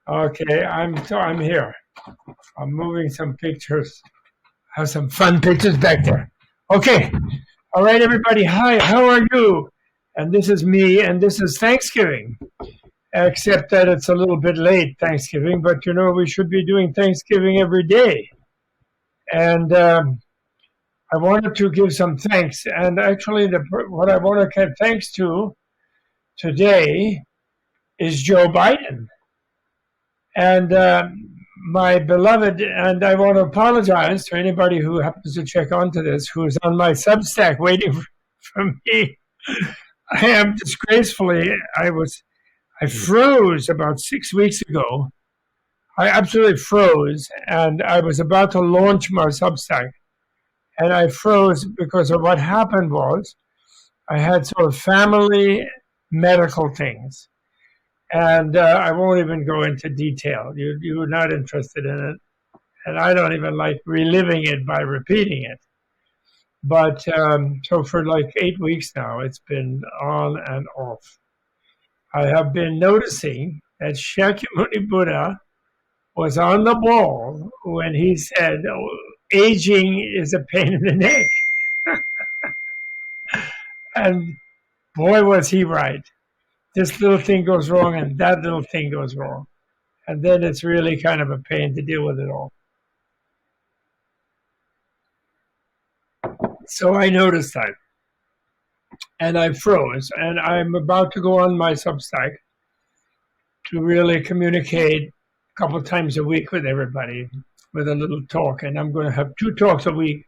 Okay, I'm here. I'm moving some pictures. Have some fun pictures back there. Okay. All right, everybody. Hi. How are you? And this is me, and this is Thanksgiving. Except that it's a little bit late Thanksgiving, but we should be doing Thanksgiving every day. And I wanted to give some thanks. And actually, what I want to give thanks to today is Joe Biden. And my beloved, and I want to apologize to anybody who happens to check onto this, who is on my Substack waiting for me. I am disgracefully, I froze about 6 weeks ago. I absolutely froze, and I was about to launch my Substack. And I froze because of what happened was I had sort of family medical things. And I won't even go into detail. You're not interested in it. And I don't even like reliving it by repeating it. But so for like 8 weeks now, it's been on and off. I have been noticing that Shakyamuni Buddha was on the ball when he said, aging is a pain in the neck. And boy, was he right. This little thing goes wrong and that little thing goes wrong. And then it's really kind of a pain to deal with it all. So I noticed that. And I froze. And I'm about to go on my Substack to really communicate a couple of times a week with everybody with a little talk. And I'm going to have 2 talks a week.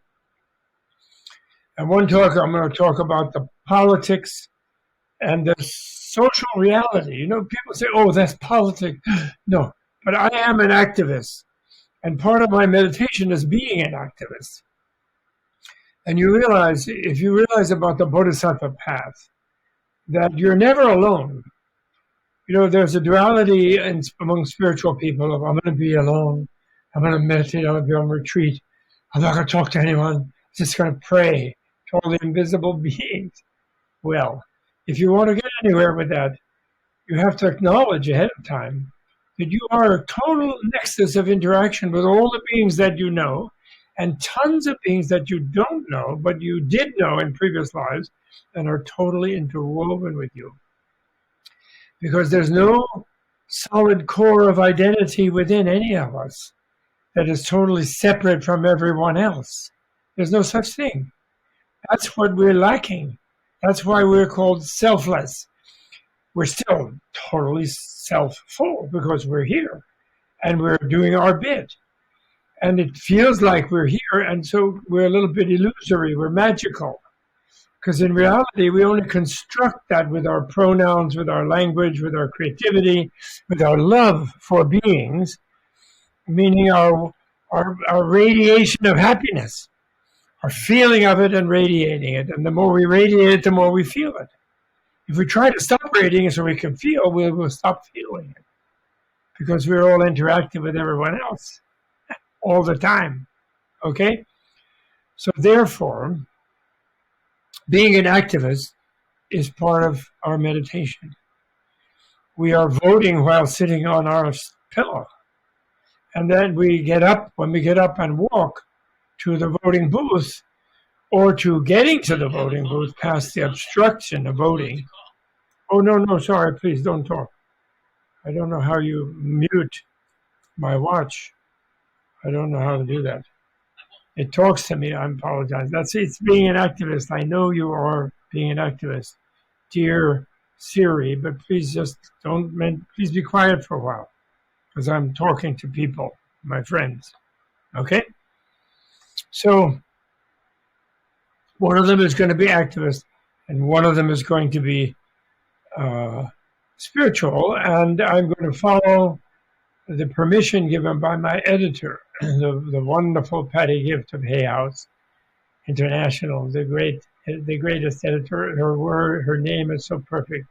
And one talk, I'm going to talk about the politics and the social reality. People say, oh, that's politics. No, but I am an activist. And part of my meditation is being an activist. And if you realize about the Bodhisattva path, that you're never alone. There's a duality among spiritual people of, I'm going to be alone. I'm going to meditate. I'm going to be on retreat. I'm not going to talk to anyone. I'm just going to pray to all the invisible beings. Well, if you want to get anywhere with that, you have to acknowledge ahead of time that you are a total nexus of interaction with all the beings that you know and tons of beings that you don't know, but you did know in previous lives and are totally interwoven with you. Because there's no solid core of identity within any of us that is totally separate from everyone else. There's no such thing. That's what we're lacking. That's why we're called selfless. We're still totally self-full because we're here and we're doing our bit. And it feels like we're here, and so we're a little bit illusory, we're magical. Because in reality, we only construct that with our pronouns, with our language, with our creativity, with our love for beings, meaning our radiation of happiness, our feeling of it and radiating it. And the more we radiate it, the more we feel it. If we try to stop radiating it so we can feel, we'll stop feeling it. Because we're all interacting with everyone else all the time. Okay? So therefore, being an activist is part of our meditation. We are voting while sitting on our pillow. And then when we get up and walk to the voting booth, or to getting to the voting booth past the obstruction of voting. Oh, no, sorry, please don't talk. I don't know how you mute my watch. I don't know how to do that. It talks to me. I apologize. It's being an activist. I know you are being an activist, dear Siri, but please please be quiet for a while because I'm talking to people, my friends. Okay? So one of them is going to be activist and one of them is going to be spiritual, and I'm going to follow the permission given by my editor, the wonderful Patty Gift of Hay House International, the greatest editor. Her name is so perfect.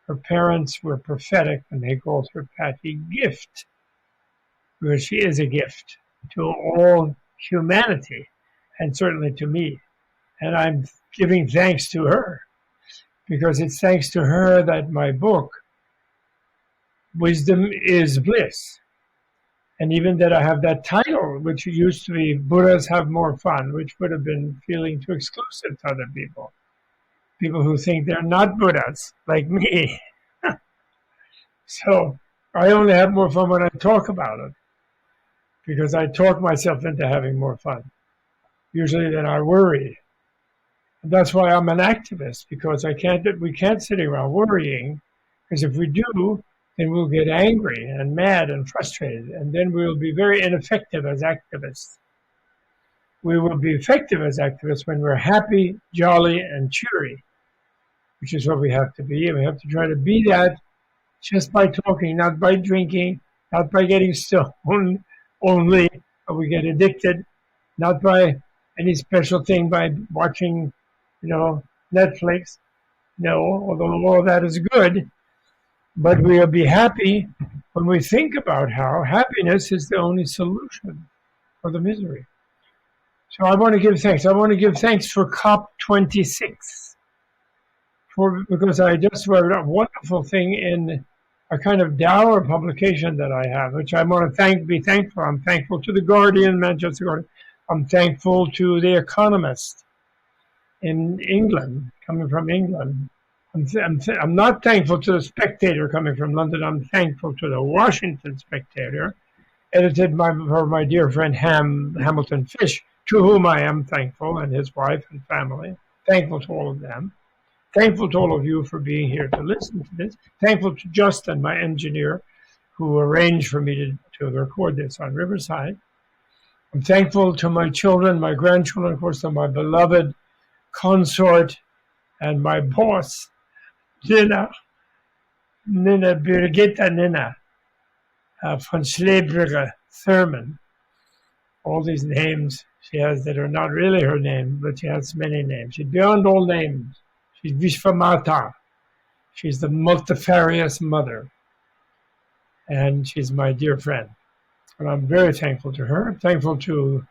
Her parents were prophetic when they called her Patty Gift, because she is a gift to all humanity, and certainly to me. And I'm giving thanks to her, because it's thanks to her that my book, wisdom is bliss. And even that I have that title, which used to be Buddhas Have More Fun, which would have been feeling too exclusive to other people. People who think they're not Buddhas, like me. So I only have more fun when I talk about it, because I talk myself into having more fun, usually than I worry. And that's why I'm an activist, because we can't sit around worrying, because if we do, then we'll get angry and mad and frustrated, and then we'll be very ineffective as activists. We will be effective as activists when we're happy, jolly, and cheery, which is what we have to be. And we have to try to be that just by talking, not by drinking, not by getting stoned only, but we get addicted, not by any special thing, by watching, Netflix. No, although all of that is good, but we'll be happy when we think about how happiness is the only solution for the misery. So I want to give thanks. I want to give thanks for COP26, because I just wrote a wonderful thing in a kind of dour publication that I have, which I want to be thankful. I'm thankful to the Guardian, Manchester Guardian. I'm thankful to the Economist in England, coming from England. I'm not thankful to the Spectator coming from London. I'm thankful to the Washington Spectator, edited by my dear friend Hamilton Fish, to whom I am thankful, and his wife and family. Thankful to all of them. Thankful to all of you for being here to listen to this. Thankful to Justin, my engineer, who arranged for me to record this on Riverside. I'm thankful to my children, my grandchildren, of course, to my beloved consort and my boss, Birgitta Nina von Schlebrigge Thurman. All these names she has that are not really her name, but she has many names. She's beyond all names. She's Vishwamata. She's the multifarious mother. And she's my dear friend. And I'm very thankful to her. I'm thankful to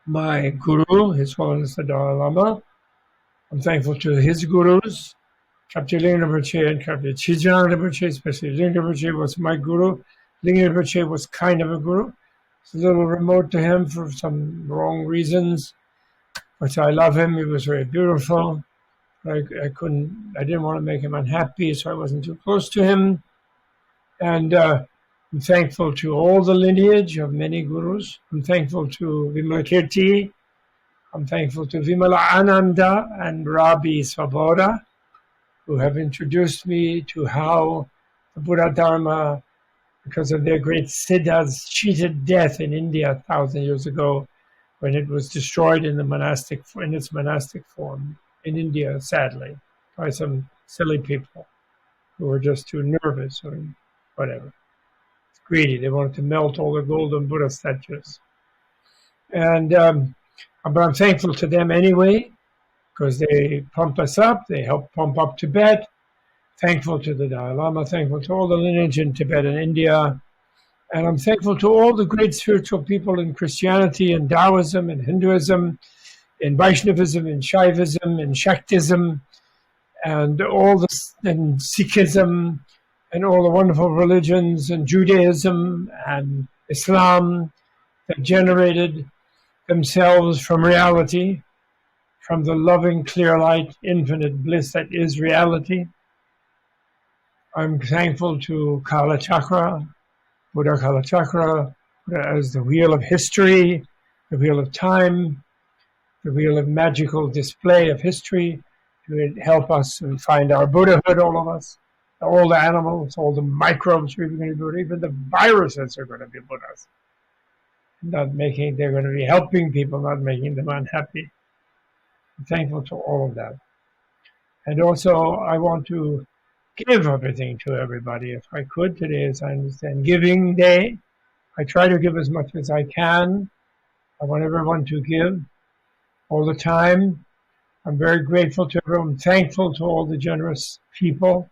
my guru, His Holiness the Dalai Lama. I'm thankful to his gurus, Kapti Lingna Rinpoche and Kapti Chijang Rinpoche, especially Lingna Rinpoche was my guru. Lingna Rinpoche was kind of a guru. It's a little remote to him for some wrong reasons, but I love him. He was very beautiful. I didn't want to make him unhappy, so I wasn't too close to him. And I'm thankful to all the lineage of many gurus. I'm thankful to Vimalakirti. I'm thankful to Vimala Ananda and Rabbi Svoboda, who have introduced me to how the Buddha Dharma, because of their great siddhas, cheated death in India 1,000 years ago, when it was destroyed in its monastic form in India, sadly, by some silly people who were just too nervous or whatever. It's greedy. They wanted to melt all the golden Buddha statues. But I'm thankful to them anyway, because they pumped us up. They helped pump up Tibet. Thankful to the Dalai Lama. Thankful to all the lineage in Tibet and India. And I'm thankful to all the great spiritual people in Christianity and Taoism and Hinduism, in Vaishnavism, in Shaivism, in Shaktism, and and Sikhism, and all the wonderful religions, and Judaism and Islam that generated themselves from reality, from the loving, clear light, infinite bliss that is reality. I'm thankful to Kala Chakra, Buddha Kala Chakra, as the wheel of history, the wheel of time, the wheel of magical display of history to help us find our Buddhahood, all of us, all the animals, all the microbes are going to do it, even the viruses are going to be Buddhas. They're going to be helping people, not making them unhappy. I'm thankful to all of that. And also, I want to give everything to everybody if I could. Today is, I understand, Giving Day. I try to give as much as I can. I want everyone to give all the time. I'm very grateful to everyone. I'm thankful to all the generous people.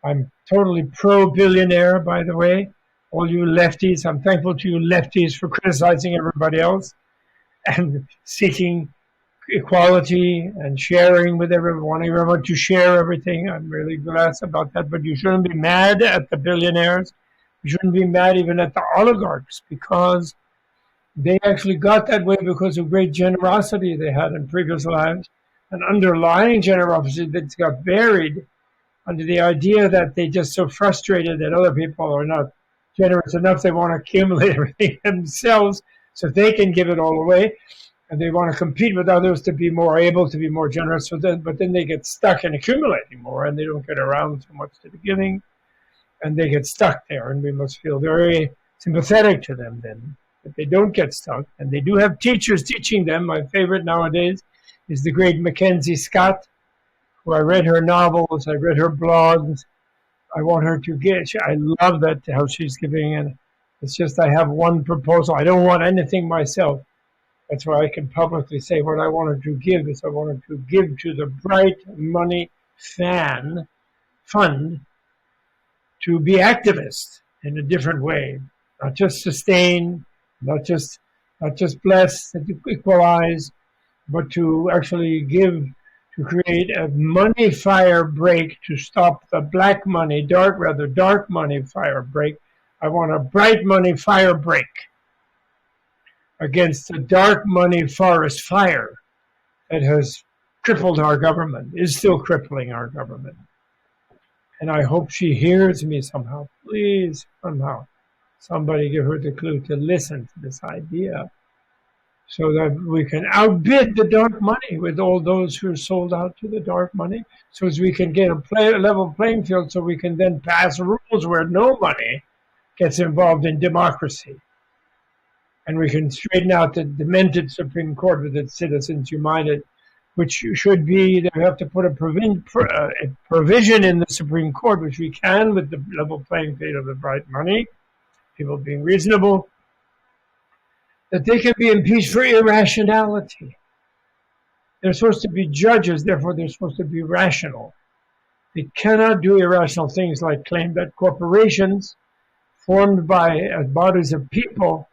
I'm totally pro-billionaire, by the way. All you lefties, I'm thankful to you lefties for criticizing everybody else and seeking equality and sharing with everyone, wanting everyone to share everything. I'm really glad about that. But you shouldn't be mad at the billionaires. You shouldn't be mad even at the oligarchs, because they actually got that way because of great generosity they had in previous lives, an underlying generosity that got buried under the idea that they just so frustrated that other people are not generous enough. They want to accumulate everything themselves so they can give it all away. And they want to compete with others to be more able to be more generous. But then they get stuck in accumulating more, and they don't get around so much to the giving, and they get stuck there. And we must feel very sympathetic to them then, that they don't get stuck. And they do have teachers teaching them. My favorite nowadays is the great Mackenzie Scott, who I read her novels, I read her blogs. I want her to get. I love that how she's giving, and it's just I have one proposal. I don't want anything myself. That's why I can publicly say what I wanted to give is I wanted to give to the Bright Money Fund to be activists in a different way, not just sustain, not just bless and equalize, but to actually give, to create a money fire break to stop the dark money fire break. I want a bright money fire break against the dark money forest fire that has crippled our government, is still crippling our government. And I hope she hears me somehow. Please, somehow, somebody give her the clue to listen to this idea so that we can outbid the dark money with all those who are sold out to the dark money, so as we can get a level playing field, so we can then pass rules where no money gets involved in democracy. And we can straighten out the demented Supreme Court with its Citizens United, which should be, they have to put a provision in the Supreme Court, which we can with the level playing field of the bright money, people being reasonable, that they can be impeached for irrationality. They're supposed to be judges, therefore they're supposed to be rational. They cannot do irrational things like claim that corporations formed by bodies of people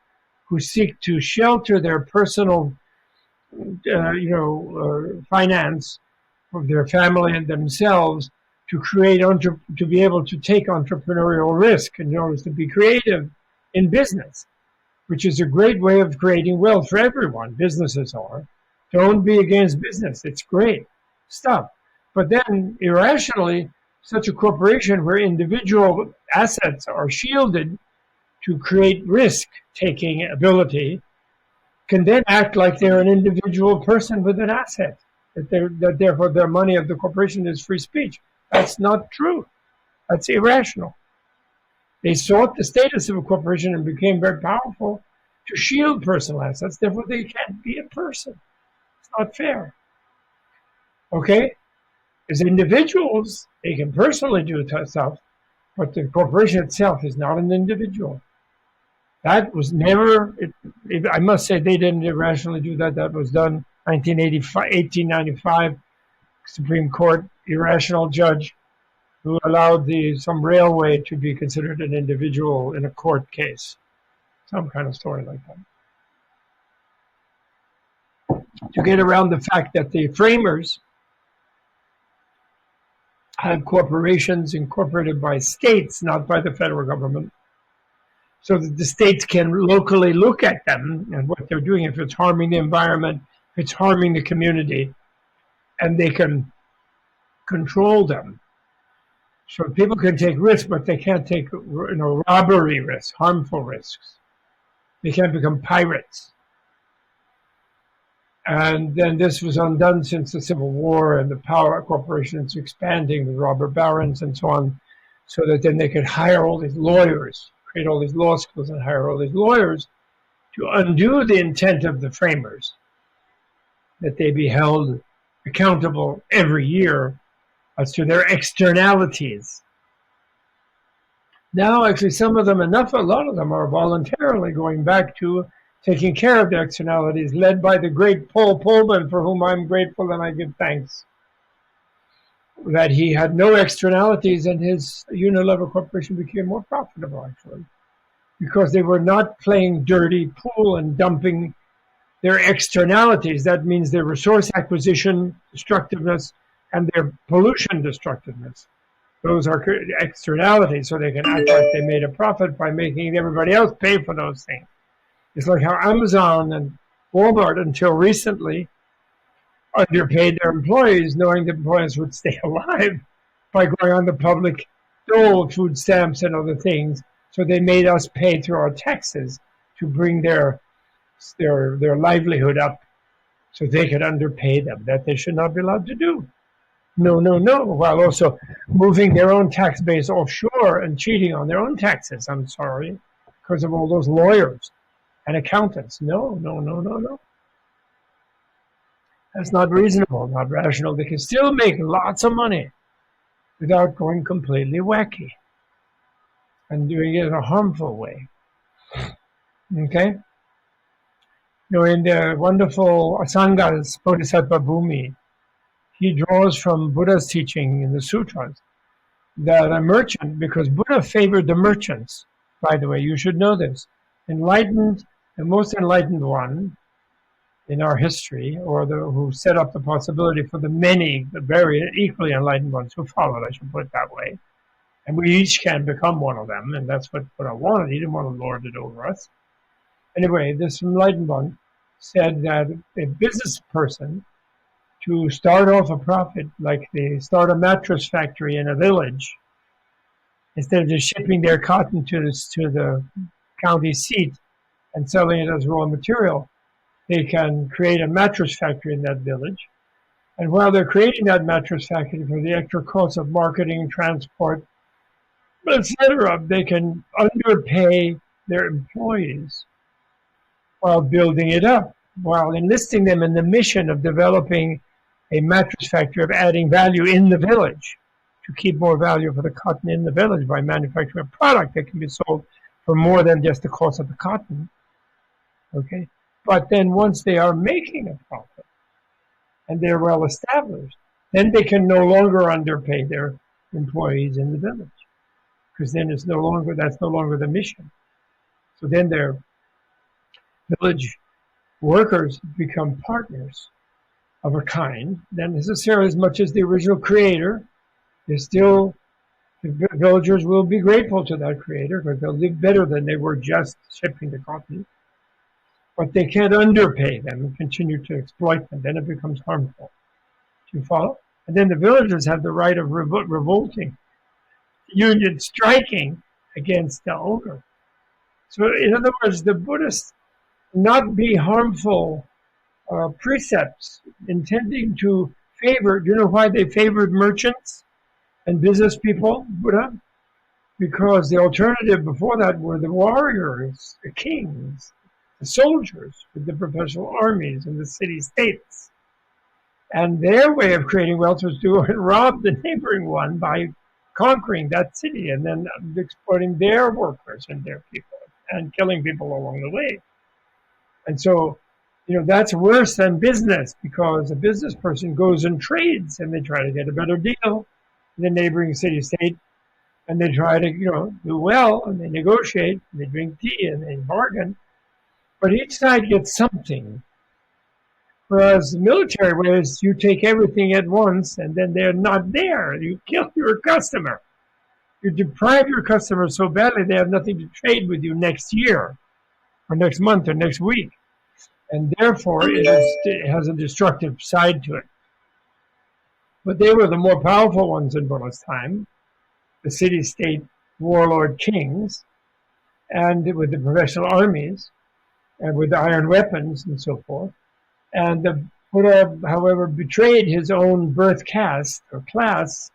who seek to shelter their personal finance of their family and themselves to create to be able to take entrepreneurial risk in order to be creative in business, which is a great way of creating wealth for everyone. Businesses are. Don't be against business. It's great stuff. But then irrationally, such a corporation where individual assets are shielded to create risk-taking ability can then act like they're an individual person with an asset, that therefore their money of the corporation is free speech. That's not true. That's irrational. They sought the status of a corporation and became very powerful to shield personal assets. Therefore, they can't be a person. It's not fair. Okay? As individuals, they can personally do stuff, but the corporation itself is not an individual. That was never, I must say they didn't irrationally do that. That was done 1895, Supreme Court, irrational judge who allowed some railway to be considered an individual in a court case. Some kind of story like that. To get around the fact that the framers had corporations incorporated by states, not by the federal government, so that the states can locally look at them and what they're doing, if it's harming the environment, if it's harming the community, and they can control them. So people can take risks, but they can't take robbery risks, harmful risks. They can't become pirates. And then this was undone since the Civil War, and the power of corporations expanding with robber barons and so on, so that then they could hire all these lawyers, create all these law schools and hire all these lawyers to undo the intent of the framers, that they be held accountable every year as to their externalities. Now, actually, a lot of them are voluntarily going back to taking care of their externalities, led by the great Paul Pullman, for whom I'm grateful and I give thanks, that he had no externalities and his Unilever Corporation became more profitable, actually, because they were not playing dirty pool and dumping their externalities. That means their resource acquisition destructiveness and their pollution destructiveness. Those are externalities, so they can act like they made a profit by making everybody else pay for those things. It's like how Amazon and Walmart, until recently, underpaid their employees, knowing the employees would stay alive by going on the public dole, food stamps and other things. So they made us pay through our taxes to bring their livelihood up, so they could underpay them. That they should not be allowed to do. No, no, no. While also moving their own tax base offshore and cheating on their own taxes. I'm sorry, because of all those lawyers and accountants. No, no, no, no, no. That's not reasonable, not rational. They can still make lots of money without going completely wacky and doing it in a harmful way. Okay? In the wonderful Asanga's Bodhisattva Bhumi, he draws from Buddha's teaching in the sutras that a merchant, because Buddha favored the merchants, by the way, you should know this. The most enlightened one in our history, or who set up the possibility for the many, the very equally enlightened ones who followed, I should put it that way. And we each can become one of them, and that's what Buddha wanted. He didn't want to lord it over us. Anyway, this enlightened one said that a business person, to start off a profit, like they start a mattress factory in a village, instead of just shipping their cotton to the county seat and selling it as raw material, they can create a mattress factory in that village. And while they're creating that mattress factory, for the extra costs of marketing, transport, etc., they can underpay their employees while building it up, while enlisting them in the mission of developing a mattress factory, of adding value in the village, to keep more value for the cotton in the village by manufacturing a product that can be sold for more than just the cost of the cotton. Okay? But then once they are making a profit and they're well established, then they can no longer underpay their employees in the village, because then that's no longer the mission. So then their village workers become partners of a kind, not necessarily as much as the original creator. The villagers will be grateful to that creator, because they'll live better than they were just shipping the cotton. But they can't underpay them and continue to exploit them. Then it becomes harmful. Do you follow? And then the villagers have the right of revolting, union striking against the owner. So in other words, the Buddhists not be harmful precepts intending to favor. Do you know why they favored merchants and business people, Buddha? Because the alternative before that were the warriors, the kings, the soldiers with the professional armies and the city-states. And their way of creating wealth was to rob the neighboring one by conquering that city and then exploiting their workers and their people and killing people along the way. And so, that's worse than business, because a business person goes and trades and they try to get a better deal in the neighboring city-state, and they try to, do well, and they negotiate, and they drink tea, and they bargain. But each side gets something. Whereas the military ways, you take everything at once, and then they're not there. You kill your customer. You deprive your customer so badly they have nothing to trade with you next year, or next month, or next week. And therefore, it has a destructive side to it. But they were the more powerful ones in Buddha's time, the city-state warlord kings, and with the professional armies, and with the iron weapons and so forth. And the Buddha, however, betrayed his own birth caste or class,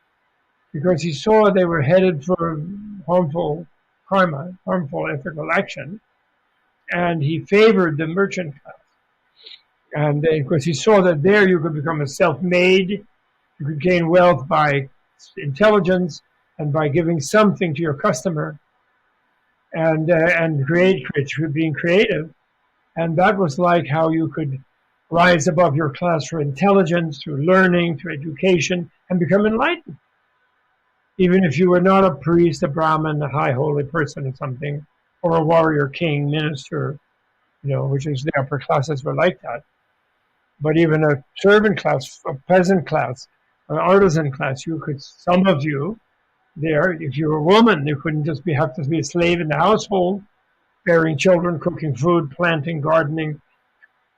because he saw they were headed for harmful karma, harmful ethical action, and he favored the merchant class. And because he saw that there you could become a self-made, you could gain wealth by intelligence and by giving something to your customer, and being creative. And that was like how you could rise above your class through intelligence, through learning, through education, and become enlightened. Even if you were not a priest, a Brahmin, a high holy person or something, or a warrior king, minister, which is the upper classes were like that. But even a servant class, a peasant class, an artisan class, some of you there, if you were a woman, you couldn't just have to be a slave in the household, bearing children, cooking food, planting, gardening,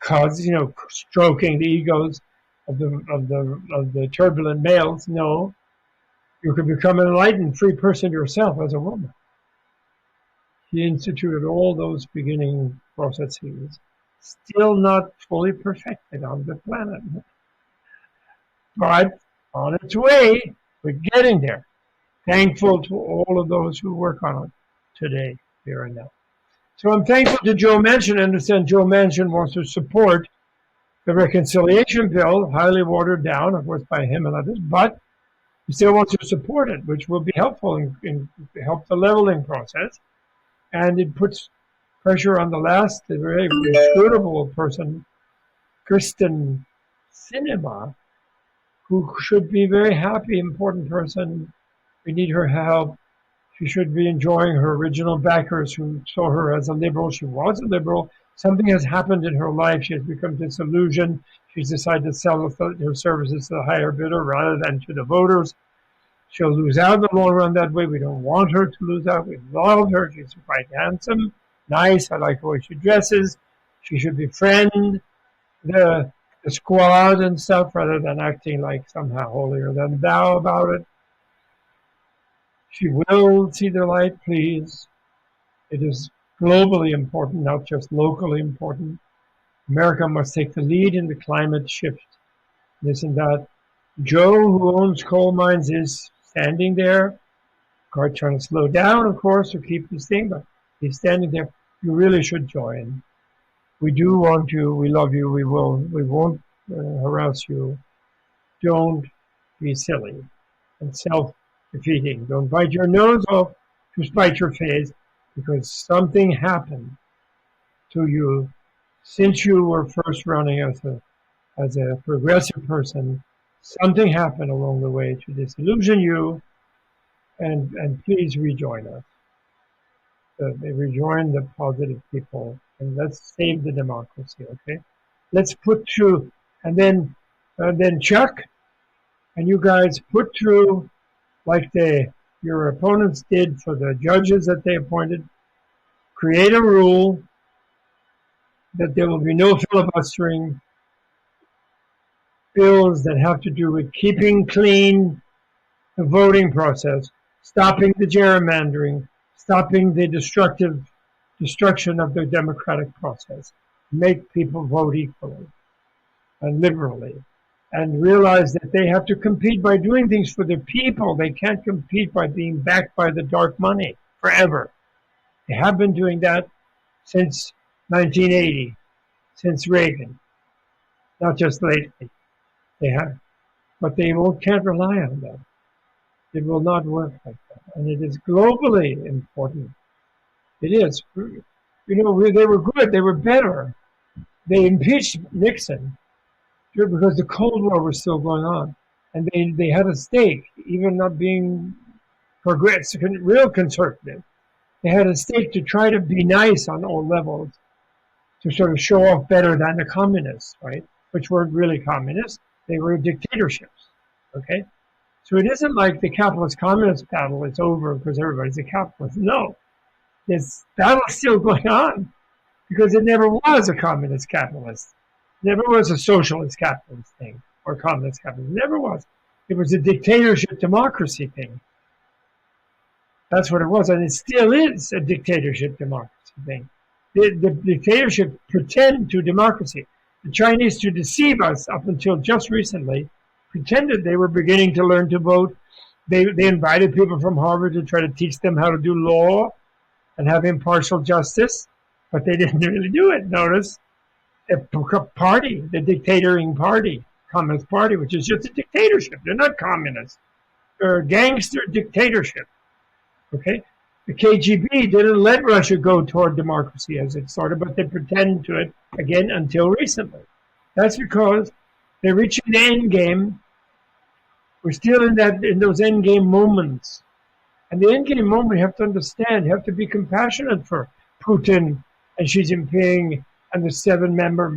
stroking the egos of the turbulent males. No, you could become an enlightened, free person yourself as a woman. He instituted all those beginning processes, still not fully perfected on the planet, but on its way. We're getting there. Thankful to all of those who work on it today, here and now. So I'm thankful to Joe Manchin. I understand Joe Manchin wants to support the reconciliation bill, highly watered down, of course, by him and others, but he still wants to support it, which will be helpful in help the leveling process. And it puts pressure on the very inscrutable person, Kristen Sinema, who should be a very happy, important person. We need her help. She should be enjoying her original backers who saw her as a liberal. She was a liberal. Something has happened in her life. She has become disillusioned. She's decided to sell her services to the higher bidder rather than to the voters. She'll lose out in the long run that way. We don't want her to lose out. We love her. She's quite handsome, nice. I like the way she dresses. She should befriend the squad and stuff rather than acting like somehow holier than thou about it. She will see the light, please. It is globally important, not just locally important. America must take the lead in the climate shift, this and that. Joe, who owns coal mines, is standing there. Quite trying to slow down, of course, to keep this thing, but he's standing there. You really should join. We do want you. We love you. We won't harass you. Don't be silly and self-defeating. Don't bite your nose off to spite your face, because something happened to you since you were first running as a progressive person. Something happened along the way to disillusion you, and please rejoin us. Rejoin the positive people, and let's save the democracy, okay? Let's put through, and then Chuck and you guys put through, like your opponents did for the judges that they appointed, create a rule that there will be no filibustering bills that have to do with keeping clean the voting process, stopping the gerrymandering, stopping the destruction of the democratic process. Make people vote equally and liberally, and realize that they have to compete by doing things for the people. They can't compete by being backed by the dark money forever. They have been doing that since 1980, since Reagan, not just lately. They have, but they can't rely on that. It will not work like that, and it is globally important. It is. They were good. They were better. They impeached Nixon because the Cold War was still going on, and they had a stake, even not being progressive, real conservative. They had a stake to try to be nice on all levels, to sort of show off better than the communists, right? Which weren't really communists. They were dictatorships, okay? So it isn't like the capitalist-communist battle is over because everybody's a capitalist. No, this battle's still going on because it never was a communist capitalist. It never was a socialist capitalist thing or communist capitalist. It never was. It was a dictatorship democracy thing. That's what it was, and it still is a dictatorship democracy thing. The dictatorship pretend to democracy. The Chinese, to deceive us up until just recently, pretended they were beginning to learn to vote. They invited people from Harvard to try to teach them how to do law and have impartial justice, but they didn't really do it. Notice the party, the dictatoring party, Communist Party, which is just a dictatorship. They're not communists. They're a gangster dictatorship. Okay? The KGB didn't let Russia go toward democracy as it started, but they pretend to it again until recently. That's because they're reaching the end game. We're still in those end game moments. And the end game moment, you have to understand, you have to be compassionate for Putin and Xi Jinping and the seven-member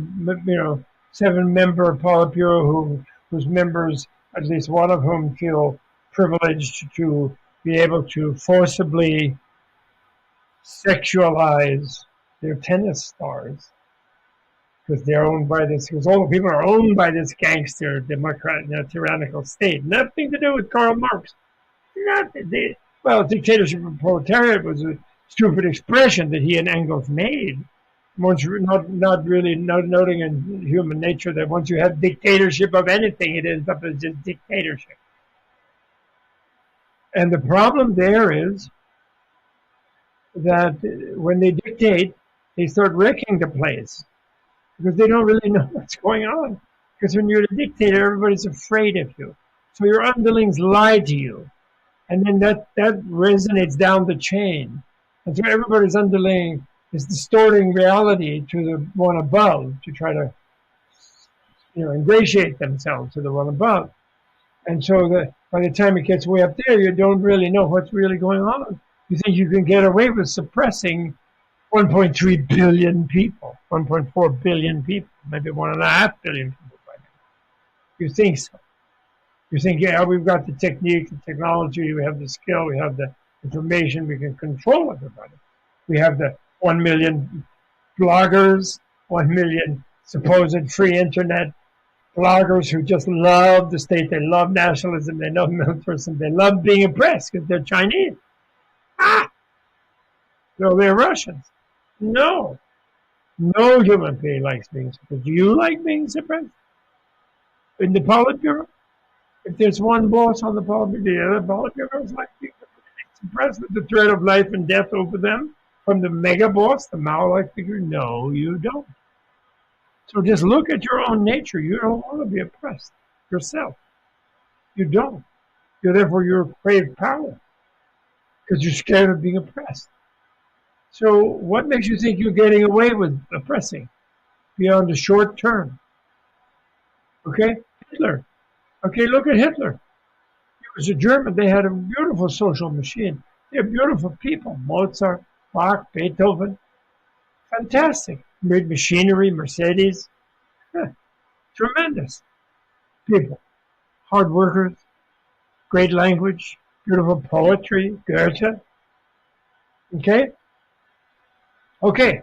Politburo whose members, at least one of whom, feel privileged to be able to forcibly sexualize their tennis stars because they're owned by this. Because all the people are owned by this gangster, tyrannical state. Nothing to do with Karl Marx. Nothing. Well, dictatorship of proletariat was a stupid expression that he and Engels made. Once not really noting in human nature that once you have dictatorship of anything, it ends up as just dictatorship. And the problem there is that when they dictate, they start wrecking the place because they don't really know what's going on. Because when you're a dictator, everybody's afraid of you. So your underlings lie to you. And then that resonates down the chain. And so everybody's underling is distorting reality to the one above to try to ingratiate themselves to the one above. And so that by the time it gets way up there, you don't really know what's really going on. You think you can get away with suppressing 1.3 billion people, 1.4 billion people, maybe 1.5 billion people by now. You think so. You think, yeah, we've got the technique, the technology, we have the skill, we have the information, we can control everybody. We have the 1 million bloggers, 1 million supposed free internet bloggers who just love the state, they love nationalism, they love militarism, they love being oppressed because they're Chinese. No, they're Russians. No human being likes being suppressed. Do you like being suppressed? In the Politburo? If there's one boss on the Politburo, the other Politburos like being suppressed with the threat of life and death over them from the mega boss, the Mao-like figure? No, you don't. So just look at your own nature. You don't want to be oppressed yourself. You don't. Therefore, you crave power because you're scared of being oppressed. So what makes you think you're getting away with oppressing beyond the short term? Okay? Hitler. Okay, look at Hitler. He was a German. They had a beautiful social machine. They're beautiful people. Mozart, Bach, Beethoven. Fantastic. Made machinery, Mercedes. Tremendous people. Hard workers. Great language. Beautiful poetry. Goethe. Okay? Okay.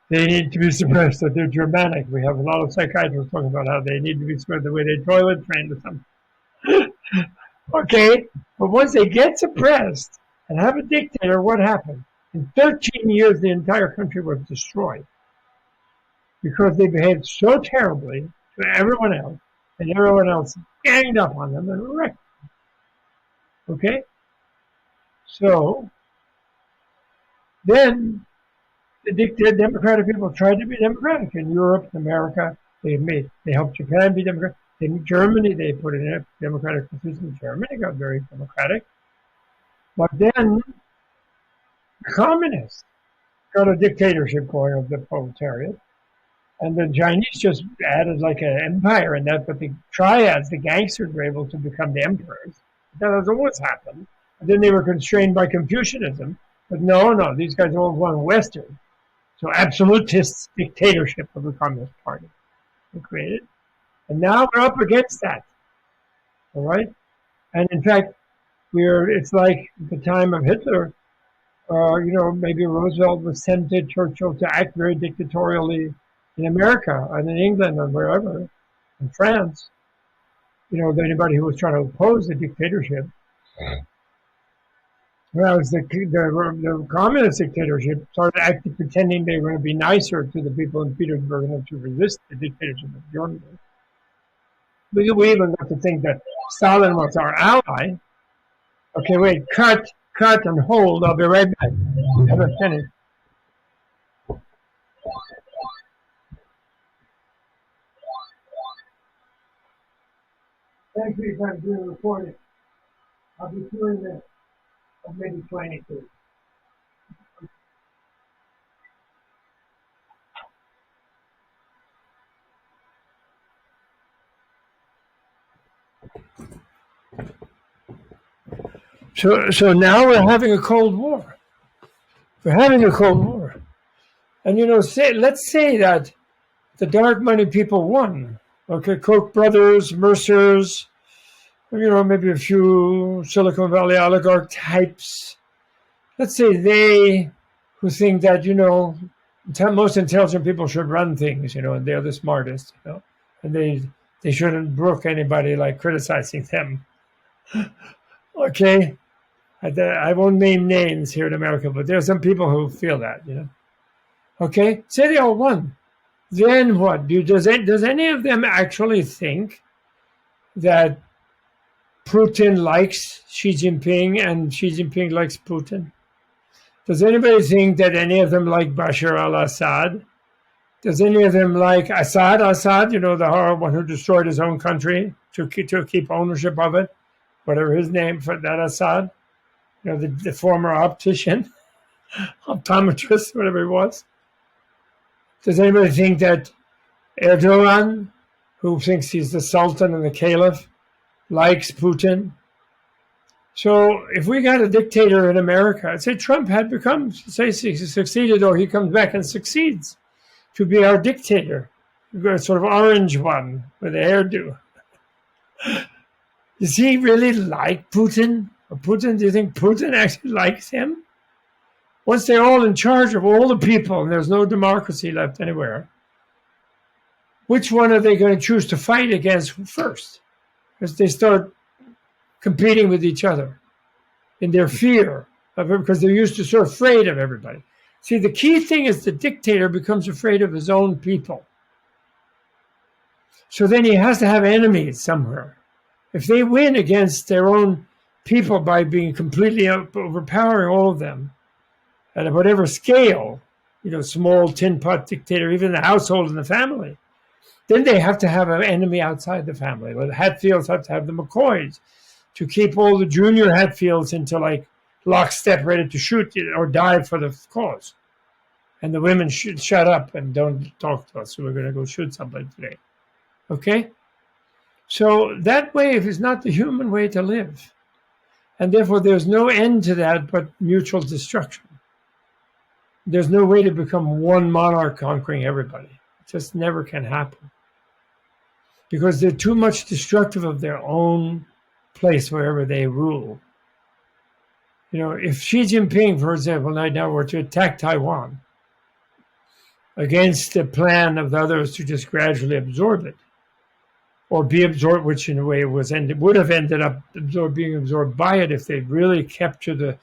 They need to be suppressed, that they're Germanic. We have a lot of psychiatrists talking about how they need to be suppressed the way they toilet trained or something. Okay, but once they get suppressed and have a dictator, what happened? In 13 years, the entire country was destroyed because they behaved so terribly to everyone else, and everyone else ganged up on them and wrecked them. Okay? So, then the democratic people tried to be democratic in Europe, America. They helped Japan be democratic. In Germany, they put in a democratic system. Germany got very democratic. But then the communists got a dictatorship going of the proletariat. And the Chinese just added like an empire in that, but the triads, the gangsters, were able to become the emperors. That has always happened. And then they were constrained by Confucianism. But no, these guys all won Western. So absolutist dictatorship of the Communist Party they created. And now we're up against that. All right? And in fact, it's like the time of Hitler, maybe Roosevelt was tempted Churchill to act very dictatorially in America and in England and wherever, in France. Anybody who was trying to oppose the dictatorship. Whereas the communist dictatorship started acting, pretending they were going to be nicer to the people in Petersburg and to resist the dictatorship of Germany. We even got to think that Stalin was our ally. Okay, wait, cut and hold. I'll be right back. I haven't finished. Thanks for your time doing the recording. I'll be doing this. Maybe 22. So now we're having a Cold War. We're having a Cold War. And let's say that the dark money people won. Okay, Koch brothers, Mercers, maybe a few Silicon Valley oligarch types. Let's say they who think that, most intelligent people should run things, and they're the smartest, and they shouldn't brook anybody like criticizing them. Okay, I won't name names here in America, but there are some people who feel that, Okay, say they all won. Then what? Does any of them actually think that Putin likes Xi Jinping and Xi Jinping likes Putin? Does anybody think that any of them like Bashar al-Assad? Does any of them like Assad, the horrible one who destroyed his own country to keep ownership of it? Whatever his name for that Assad, the former optician, optometrist, whatever he was. Does anybody think that Erdogan, who thinks he's the Sultan and the Caliph, likes Putin? So if we got a dictator in America, say Trump had succeeded, or he comes back and succeeds to be our dictator, a sort of orange one with a hairdo. Does he really like Putin? Or do you think Putin actually likes him? Once they're all in charge of all the people and there's no democracy left anywhere, which one are they going to choose to fight against first? As they start competing with each other in their fear of it, because they're used to so afraid of everybody. See, the key thing is the dictator becomes afraid of his own people. So then he has to have enemies somewhere. If they win against their own people by being completely overpowering all of them, at whatever scale, small tin pot dictator, even the household and the family, then they have to have an enemy outside the family. Well, the Hatfields have to have the McCoys to keep all the junior Hatfields into like lockstep, ready to shoot or die for the cause. And the women should shut up and don't talk to us. So we're going to go shoot somebody today. Okay? So that way is not the human way to live. And therefore, there's no end to that but mutual destruction. There's no way to become one monarch conquering everybody. It just never can happen. Because they're too much destructive of their own place wherever they rule. If Xi Jinping, for example, now were to attack Taiwan against the plan of the others to just gradually absorb it, or be absorbed, which in a way would have ended up being absorbed by it if they really kept to their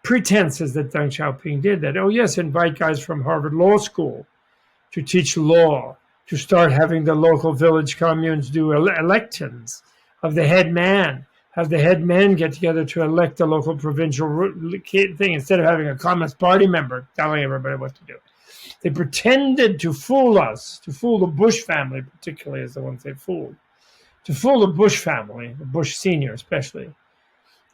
pretenses that Deng Xiaoping did, that, oh yes, invite guys from Harvard Law School to teach law, to start having the local village communes do elections of the head man, have the head men get together to elect the local provincial thing instead of having a Communist Party member telling everybody what to do. They pretended to fool us, to fool the Bush family, particularly as the ones they fooled, to fool the Bush family, the Bush senior especially,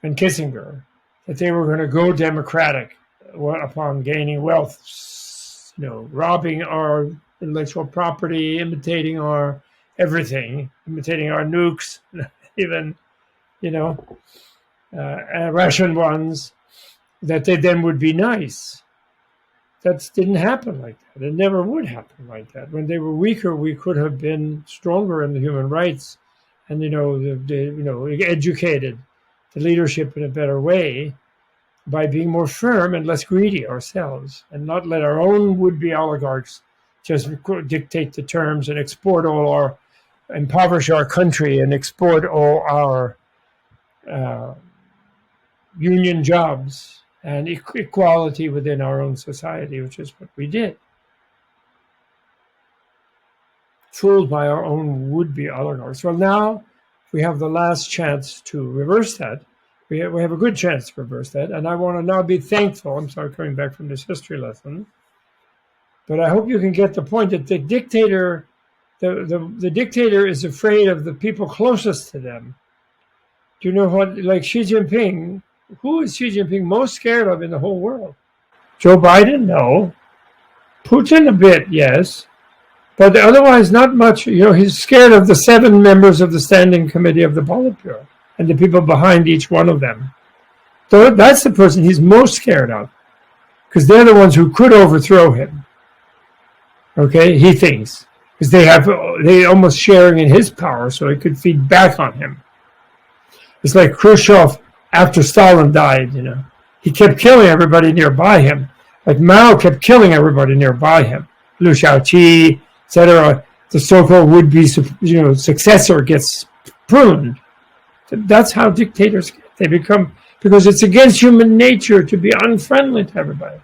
and Kissinger, that they were going to go democratic upon gaining wealth, robbing our intellectual property, imitating our everything, imitating our nukes, even, Russian ones, that they then would be nice. That didn't happen like that. It never would happen like that. When they were weaker, we could have been stronger in the human rights and, educated the leadership in a better way by being more firm and less greedy ourselves, and not let our own would-be oligarchs just dictate the terms and impoverish our country and export all our union jobs and equality within our own society, which is what we did. Fooled by our own would-be oligarchs. Well, now we have the last chance to reverse that. We have a good chance to reverse that, and I want to now be thankful. I'm sorry, coming back from this history lesson, but I hope you can get the point that the dictator is afraid of the people closest to them. Do you know what? Like Xi Jinping, who is Xi Jinping most scared of in the whole world? Joe Biden, no. Putin, a bit, yes, but otherwise not much. He's scared of the 7 members of the Standing Committee of the Politburo and the people behind each one of them. So that's the person he's most scared of. because they're the ones who could overthrow him. Okay, he thinks, because they almost sharing in his power, so it could feed back on him. It's like Khrushchev after Stalin died. He kept killing everybody nearby him. Like Mao kept killing everybody nearby him. Liu Shaoqi, etc. The so-called would-be successor gets pruned. That's how dictators get. They become, because it's against human nature to be unfriendly to everybody,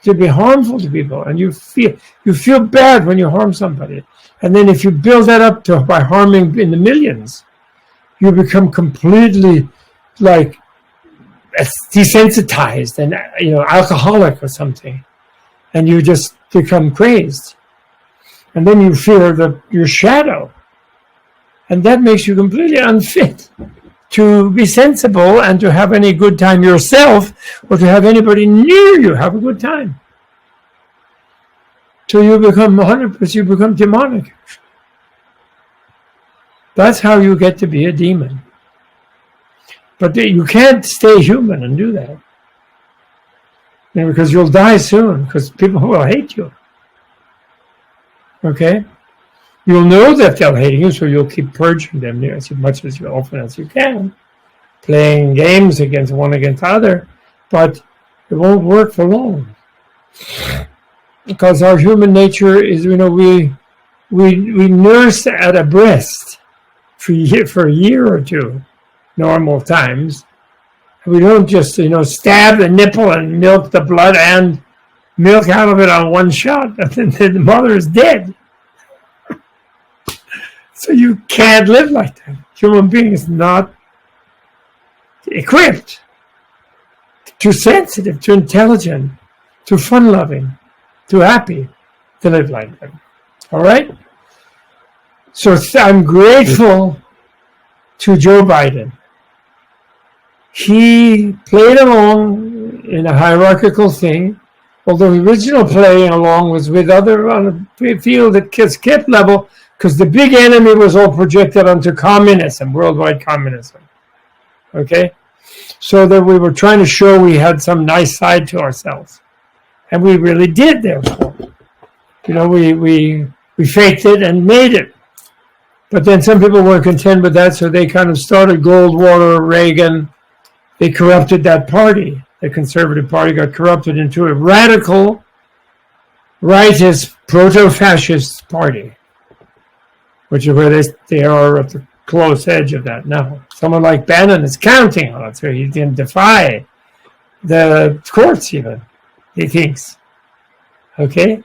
to be harmful to people, and you feel bad when you harm somebody. And then if you build that up by harming in the millions, you become completely like desensitized and alcoholic or something, and you just become crazed. And then you fear your shadow, and that makes you completely unfit to be sensible and to have any good time yourself, or to have anybody near you have a good time. So you become 100%, you become demonic. That's how you get to be a demon. But you can't stay human and do that. Because you'll die soon, because people will hate you. Okay? You'll know that they'll hate you, so you'll keep purging them as much as often as you can, playing games one against the other, but it won't work for long. Because our human nature is, we nurse at a breast for a year or two, normal times. We don't just, stab the nipple and milk the blood and milk out of it on one shot, and then the mother is dead. So you can't live like that. Human being is not equipped, too sensitive, too intelligent, too fun-loving, too happy to live like that. All right? So I'm grateful to Joe Biden. He played along in a hierarchical thing, although the original playing along was with other on a field that kept level, because the big enemy was all projected onto communism, worldwide communism. Okay? So that we were trying to show we had some nice side to ourselves. And we really did, therefore. We faked it and made it. But then some people weren't content with that, so they kind of started Goldwater, Reagan. They corrupted that party. The Conservative Party got corrupted into a radical, rightist, proto-fascist party, which is where they are at the close edge of that now. Someone like Bannon is counting on it, so he can defy the courts even, he thinks. Okay?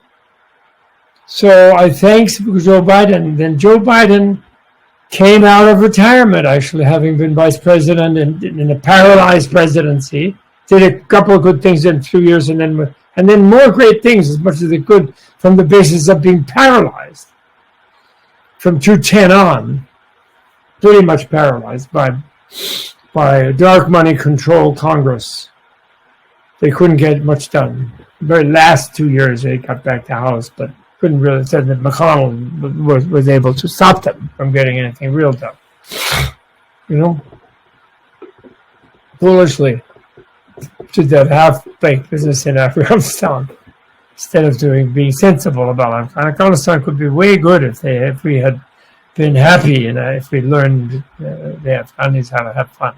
So I thank Joe Biden. Then Joe Biden came out of retirement, actually, having been vice president in a paralyzed presidency. Did a couple of good things in 2 years, and then more great things, as much as it could, from the basis of being paralyzed. From 2010 on, pretty much paralyzed by dark money controlled Congress. They couldn't get much done. The very last 2 years, they got back to House, but couldn't really say that McConnell was able to stop them from getting anything real done. Foolishly did that half-baked business in Afghanistan instead of being sensible about it. Afghanistan could be way good if we had been happy and if we learned the Afghanis how to have fun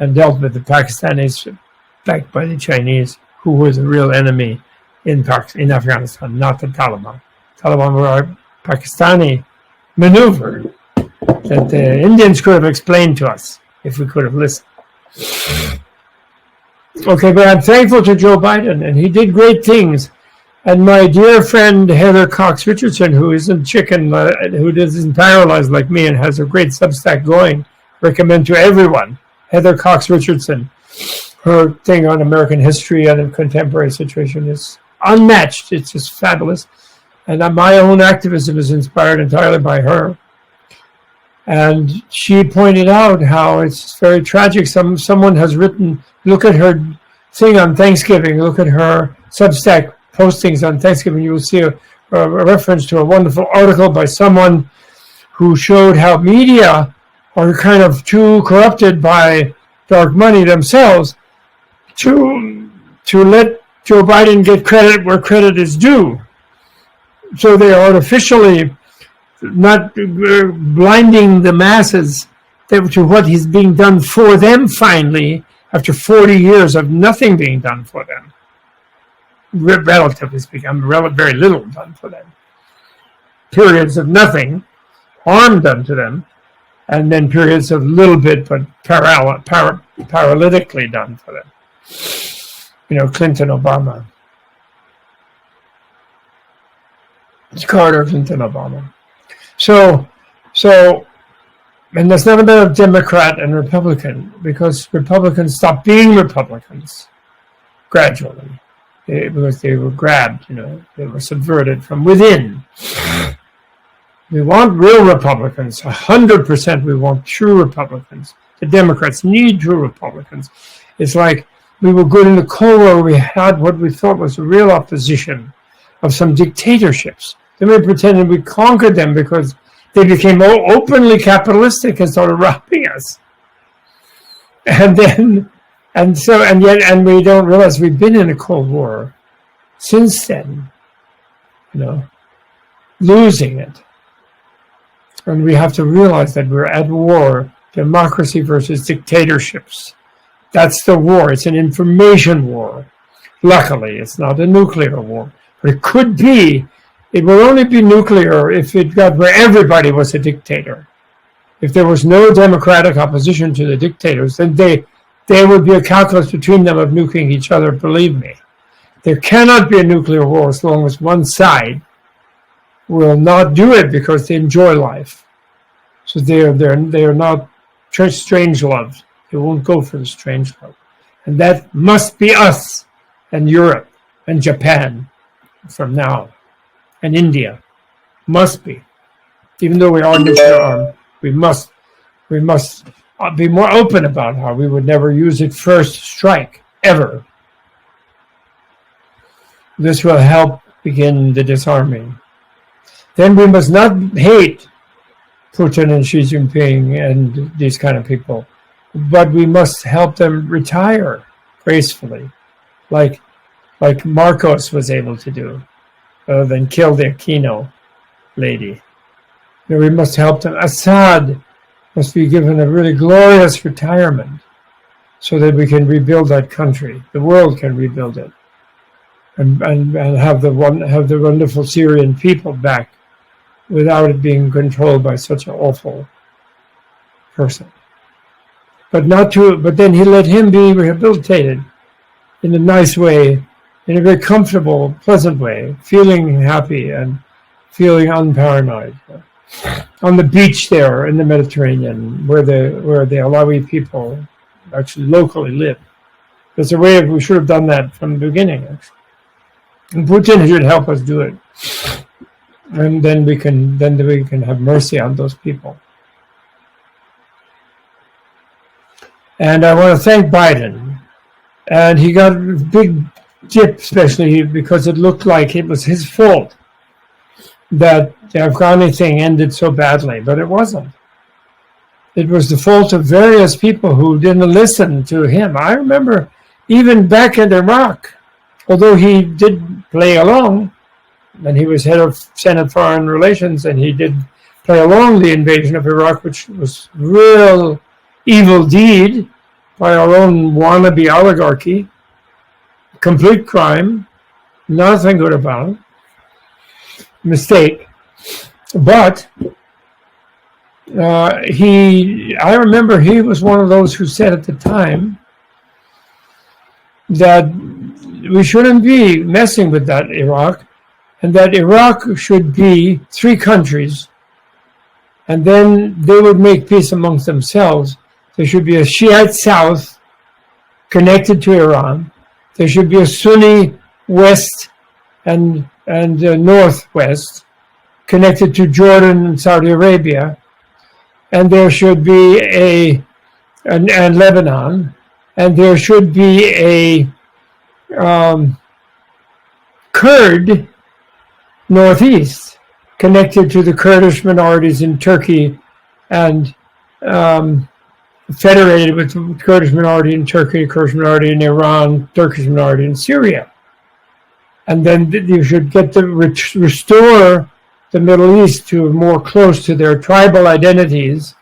and dealt with the Pakistanis backed by the Chinese, who was the real enemy in Afghanistan, not the Taliban. Taliban were a Pakistani maneuver that the Indians could have explained to us if we could have listened. Okay, but I'm thankful to Joe Biden, and he did great things. And my dear friend Heather Cox Richardson, who isn't who isn't paralyzed like me and has a great Substack going, recommend to everyone. Heather Cox Richardson, her thing on American history and the contemporary situation is unmatched. It's just fabulous. And my own activism is inspired entirely by her. And she pointed out how it's very tragic. Someone has written, look at her thing on Thanksgiving, look at her Substack postings on Thanksgiving. You will see a reference to a wonderful article by someone who showed how media are kind of too corrupted by dark money themselves to let Joe Biden get credit where credit is due. So they are artificially not blinding the masses to what is being done for them finally after 40 years of nothing being done for them. Relatively speaking, very little done for them. Periods of nothing, harm done to them, and then periods of little bit but paralytically done for them. Clinton, Obama. It's Carter, Clinton, Obama. So, and that's not a matter of Democrat and Republican, because Republicans stopped being Republicans gradually, because they were grabbed, they were subverted from within. We want real Republicans, 100% we want true Republicans. The Democrats need true Republicans. It's like we were good in the Cold War, we had what we thought was a real opposition of some dictatorships. Then we pretended we conquered them because they became openly capitalistic and started robbing us. And we don't realize we've been in a Cold War since then, losing it. And we have to realize that we're at war, democracy versus dictatorships. That's the war. It's an information war. Luckily, it's not a nuclear war. But it could be. It will only be nuclear if it got where everybody was a dictator. If there was no democratic opposition to the dictators, then there would be a calculus between them of nuking each other, believe me. There cannot be a nuclear war as long as one side will not do it because they enjoy life. So they are not strange love. They won't go for the strange love. And that must be us and Europe and Japan from now. And India must be. Even though we are nuclear armed, we must be more open about how we would never use it first strike, ever. This will help begin the disarming. Then we must not hate Putin and Xi Jinping and these kind of people, but we must help them retire gracefully, like Marcos was able to do, rather than kill the Aquino lady. We must help them. Assad must be given a really glorious retirement so that we can rebuild that country. The world can rebuild it, and have the wonderful Syrian people back without it being controlled by such an awful person. But then he let him be rehabilitated in a nice way, in a very comfortable, pleasant way, feeling happy and feeling unparanoid. On the beach there in the Mediterranean, where the Alawi people actually locally live. There's a way we should have done that from the beginning, actually. And Putin should help us do it. And then we can have mercy on those people. And I want to thank Biden. And he got a big dip, especially because it looked like it was his fault that the Afghani thing ended so badly, but it wasn't. It was the fault of various people who didn't listen to him. I remember even back in Iraq, although he did play along, and he was head of Senate Foreign Relations, and he did play along the invasion of Iraq, which was real evil deed by our own wannabe oligarchy, complete crime, nothing good about it, mistake. But I remember he was one of those who said at the time that we shouldn't be messing with that Iraq, and that Iraq should be 3 countries, and then they would make peace amongst themselves. There should be a Shiite South connected to Iran. There should be a Sunni West and Northwest connected to Jordan and Saudi Arabia. And there should be and Lebanon. And there should be a Kurd Northeast connected to the Kurdish minorities in Turkey and federated with the Kurdish minority in Turkey, Kurdish minority in Iran, Turkish minority in Syria. and then you should get to restore the Middle East to more close to their tribal identities,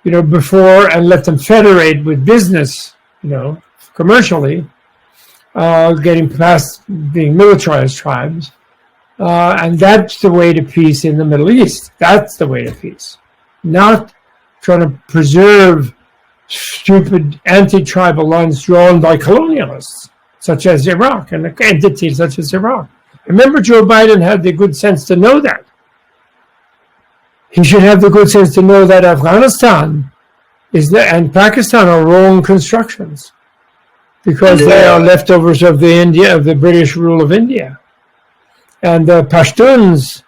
before, and let them federate with business, commercially, getting past being militarized tribes. And that's the way to peace in the Middle East. That's the way to peace. Not trying to preserve stupid anti-tribal lines drawn by colonialists, such as Iraq, and entities such as Iraq. Remember, Joe Biden had the good sense to know that. He should have the good sense to know that Afghanistan and Pakistan are wrong constructions, because they are leftovers of the British rule of India. And the Pashtuns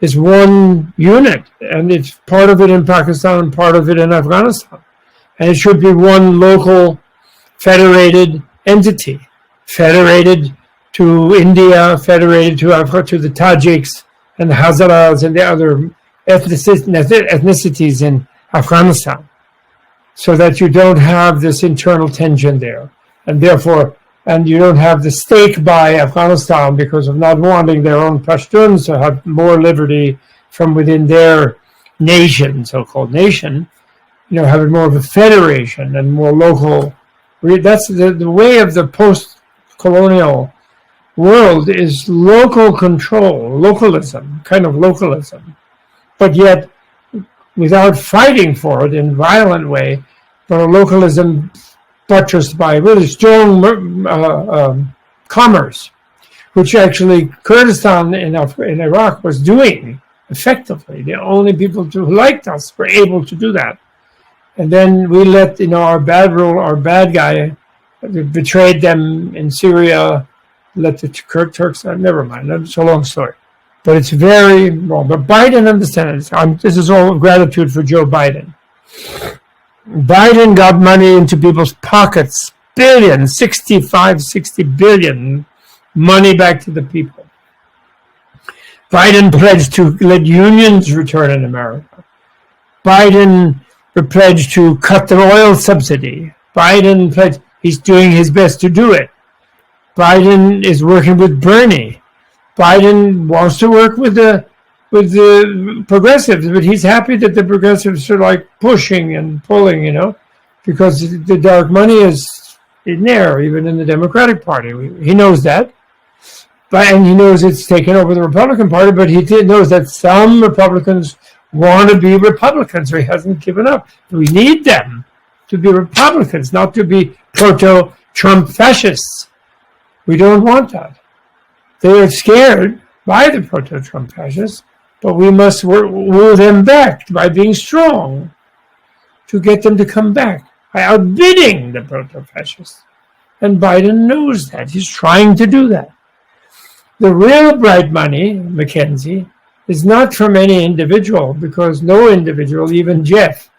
is one unit, and it's part of it in Pakistan and part of it in Afghanistan. And it should be one local federated entity, federated to India, federated to the Tajiks and the Hazaras and the other ethnicities in Afghanistan, so that you don't have this internal tension there. And therefore, you don't have the stake by Afghanistan because of not wanting their own Pashtuns to have more liberty from within their nation, so-called nation, having more of a federation and more local. That's the way of the post-colonial world, is local control, localism, kind of localism, but yet without fighting for it in a violent way, but a localism buttressed by really strong commerce, which actually Kurdistan in Iraq was doing effectively. The only people who liked us were able to do that. And then we let our bad guy betrayed them in Syria, let the Turks, never mind, it's a long story. But it's very wrong. But Biden understands. This is all gratitude for Joe Biden. Biden got money into people's pockets, billions, 60 billion, money back to the people. Biden pledged to let unions return in America. Biden pledged to cut the oil subsidy. Biden pledged, he's doing his best to do it. Biden is working with Bernie. Biden wants to work with the progressives, but he's happy that the progressives are like pushing and pulling, because the dark money is in there, even in the Democratic Party. He knows that. And he knows it's taken over the Republican Party, but he knows that some Republicans want to be Republicans, or he hasn't given up. We need them to be Republicans, not to be proto-Trump fascists. We don't want that. They are scared by the proto-Trump fascists, but we must woo them back by being strong to get them to come back, by outbidding the proto-fascists. And Biden knows that. He's trying to do that. The real bright money, Mackenzie, is not from any individual, because no individual, even Jeff,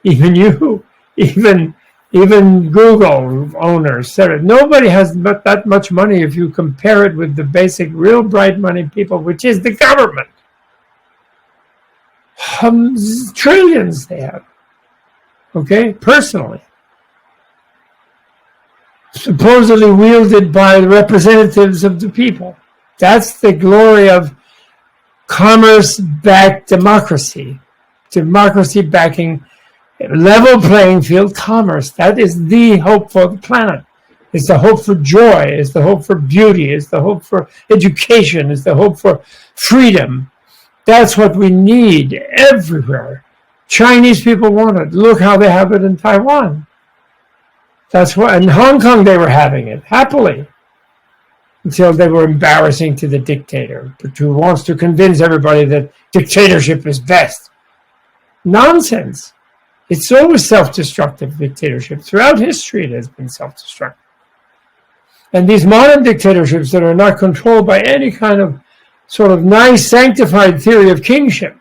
even you, even Google owners, nobody has that much money if you compare it with the basic real bright money people, which is the government. Trillions they have, personally. Supposedly wielded by the representatives of the people. That's the glory of commerce-backed democracy. Democracy backing level playing field commerce. That is the hope for the planet. It's the hope for joy. It's the hope for beauty. It's the hope for education. It's the hope for freedom. That's what we need everywhere. Chinese people want it. Look how they have it in Taiwan. That's why in Hong Kong they were having it happily, until they were embarrassing to the dictator, who wants to convince everybody that dictatorship is best. Nonsense. It's always self-destructive dictatorship. Throughout history it has been self-destructive. And these modern dictatorships that are not controlled by any kind of sort of nice sanctified theory of kingship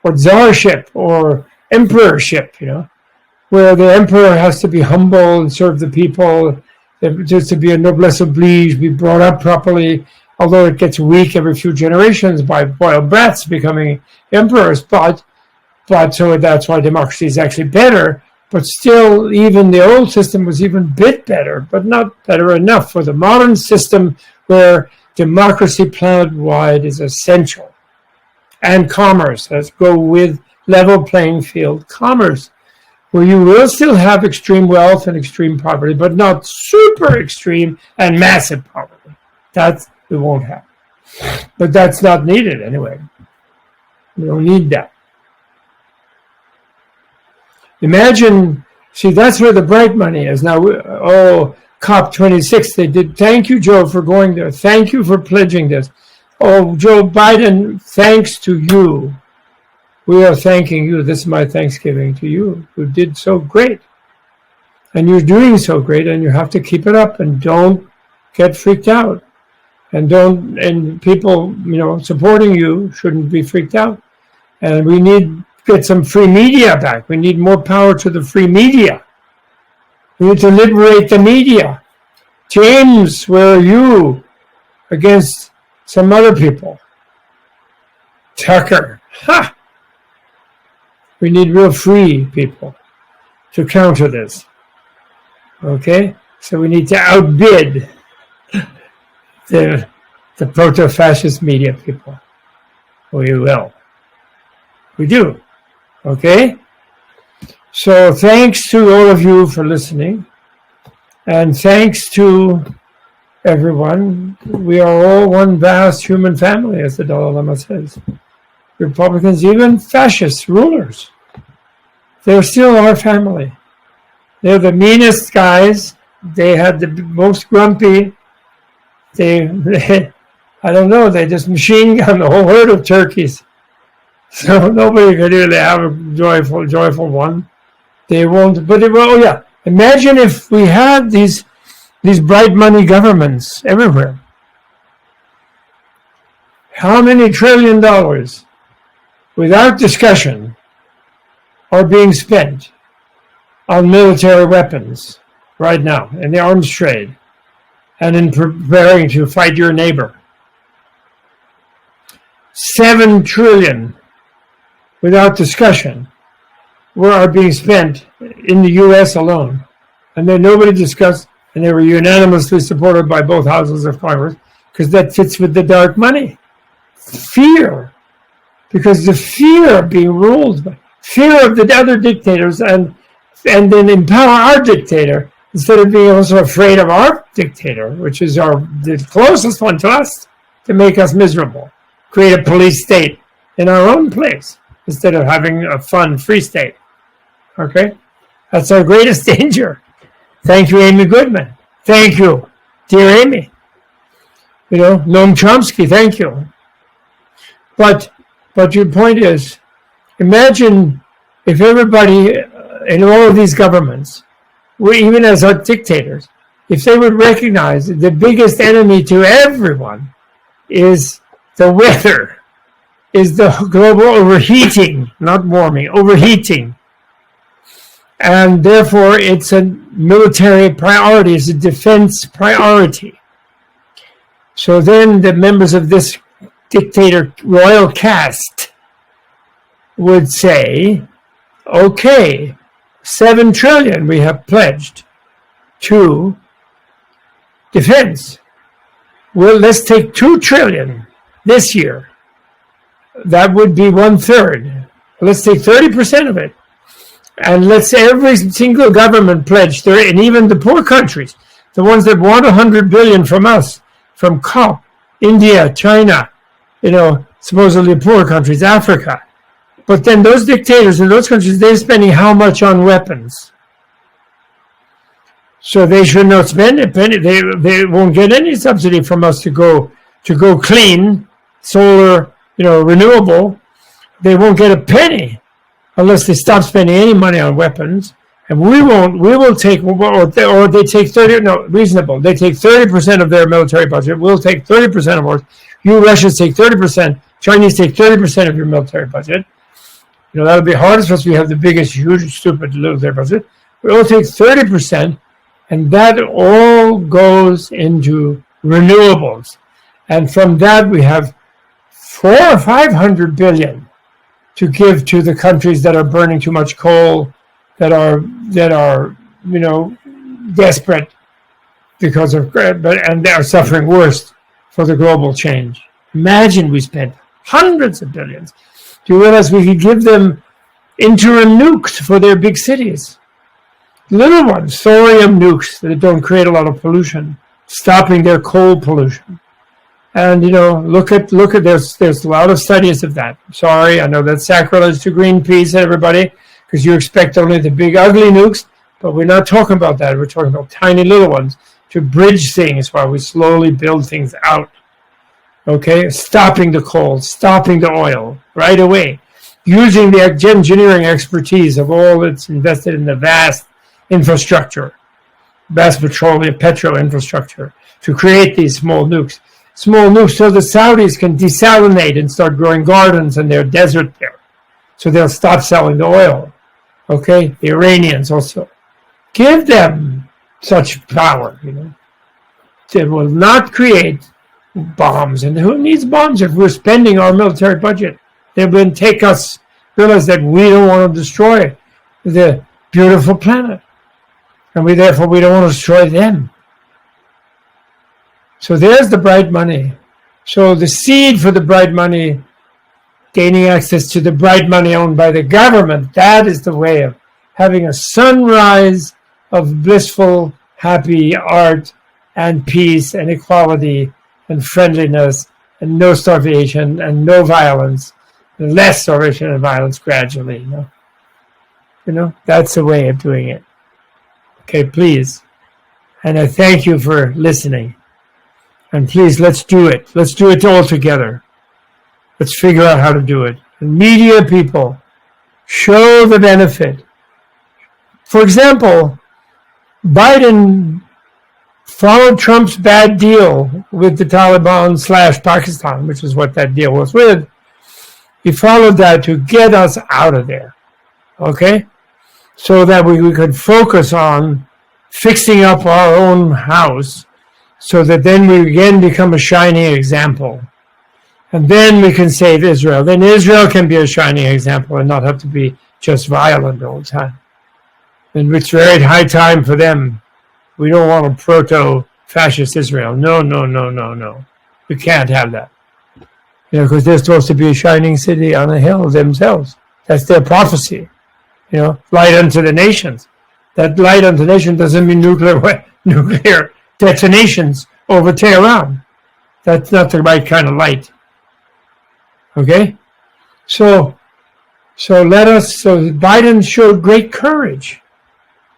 or czarship or emperorship, where the emperor has to be humble and serve the people, just to be a noblesse oblige, be brought up properly, although it gets weak every few generations by royal brats becoming emperors, but so that's why democracy is actually better. But still, even the old system was even a bit better, but not better enough for the modern system, where democracy planet-wide is essential. And commerce, let's go with level playing field commerce, where you will still have extreme wealth and extreme poverty, but not super extreme and massive poverty. That we won't have. But that's not needed anyway. We don't need that. Imagine, see, that's where the bright money is. Now, COP26, they did, thank you, Joe, for going there. Thank you for pledging this. Oh, Joe Biden, thanks to you. We are thanking you. This is my Thanksgiving to you, who did so great. And you're doing so great, and you have to keep it up, and don't get freaked out. And people, supporting you shouldn't be freaked out. And we need to get some free media back. We need more power to the free media. We need to liberate the media. James, where are you against some other people? Tucker, ha! We need real free people to counter this. Okay? So we need to outbid the proto-fascist media people. We will. We do. Okay? So thanks to all of you for listening. And thanks to everyone. We are all one vast human family, as the Dalai Lama says. Republicans, even fascist rulers, they're still our family. They're the meanest guys. They had the most grumpy. They I don't know, they just machine gun the whole herd of turkeys. So nobody could really have a joyful one. They won't, but imagine if we had these bright money governments everywhere. How many $1 trillion without discussion are being spent on military weapons right now in the arms trade and in preparing to fight your neighbor? 7 trillion without discussion are being spent in the U.S. alone. And then nobody discussed, and they were unanimously supported by both houses of Congress, because that fits with the dark money. Fear. Because the fear of being ruled by fear of the other dictators, and then empower our dictator instead of being also afraid of our dictator, which is the closest one to us, to make us miserable. Create a police state in our own place instead of having a fun free state. Okay? That's our greatest danger. Thank you, Amy Goodman. Thank you, dear Amy. Noam Chomsky, thank you. But your point is, imagine if everybody in all of these governments, even as our dictators, if they would recognize that the biggest enemy to everyone is the weather, is the global overheating, not warming, overheating. And therefore, it's a military priority, it's a defense priority. So then the members of this dictator royal caste would say, okay, 7 trillion we have pledged to defense. Well, let's take 2 trillion this year. That would be 1/3. Let's take 30% of it. And let's every single government pledge, and even the poor countries, the ones that want 100 billion from us, from COP, India, China, supposedly poor countries, Africa. But then those dictators in those countries, they're spending how much on weapons? So they should not spend a penny. They won't get any subsidy from us to go clean, solar, renewable. They won't get a penny unless they stop spending any money on weapons. And we will take, or they take 30, no, reasonable. They take 30% of their military budget. We'll take 30% of ours. You Russians take 30%. Chinese take 30% of your military budget. That'll be hardest for us. We have the biggest, huge, stupid military budget. We'll take 30%, and that all goes into renewables. And from that, we have 400 or 500 billion to give to the countries that are burning too much coal, that are desperate because of, and they are suffering worst for the global change. Imagine we spent hundreds of billions. Do you realize we could give them interim nukes for their big cities? Little ones, thorium nukes that don't create a lot of pollution, stopping their coal pollution. And look at there's a lot of studies of that. Sorry, I know that's sacrilege to Greenpeace and everybody, because you expect only the big ugly nukes, but we're not talking about that. We're talking about tiny little ones to bridge things while we slowly build things out. Okay, stopping the coal, stopping the oil right away, using the engineering expertise of all that's invested in the vast infrastructure, vast petro infrastructure, to create these small nukes. Small nukes so the Saudis can desalinate and start growing gardens in their desert there. So they'll stop selling the oil. Okay? The Iranians also. Give them such power, They will not create bombs. And who needs bombs if we're spending our military budget? They will realize that we don't want to destroy the beautiful planet. And therefore we don't want to destroy them. So there's the bright money. So the seed for the bright money, gaining access to the bright money owned by the government, that is the way of having a sunrise of blissful, happy art and peace and equality and friendliness and no starvation and no violence, and less starvation and violence gradually. That's the way of doing it. Okay, please. And I thank you for listening. And please, let's do it. Let's do it all together. Let's figure out how to do it. And media people, show the benefit. For example, Biden followed Trump's bad deal with the Taliban/Pakistan, which is what that deal was with. He followed that to get us out of there. Okay? So that we could focus on fixing up our own house, so that then we again become a shining example. And then we can save Israel. Then Israel can be a shining example and not have to be just violent all the time. And it's very high time for them. We don't want a proto-fascist Israel. No. We can't have that. Because they're supposed to be a shining city on a hill themselves. That's their prophecy. Light unto the nations. That light unto the nation doesn't mean nuclear detonations over Tehran. That's not the right kind of light. Okay? So Biden showed great courage.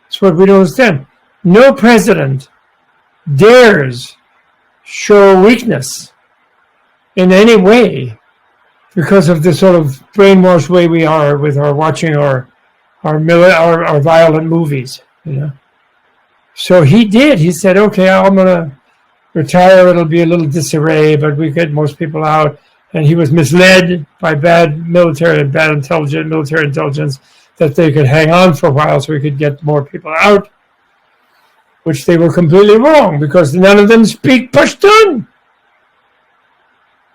That's what we don't understand. No president dares show weakness in any way because of the sort of brainwashed way we are with our watching our violent movies, So he did. He said, okay, I'm going to retire. It'll be a little disarray, but we get most people out. And he was misled by bad military intelligence that they could hang on for a while so we could get more people out, which they were completely wrong because none of them speak Pashtun.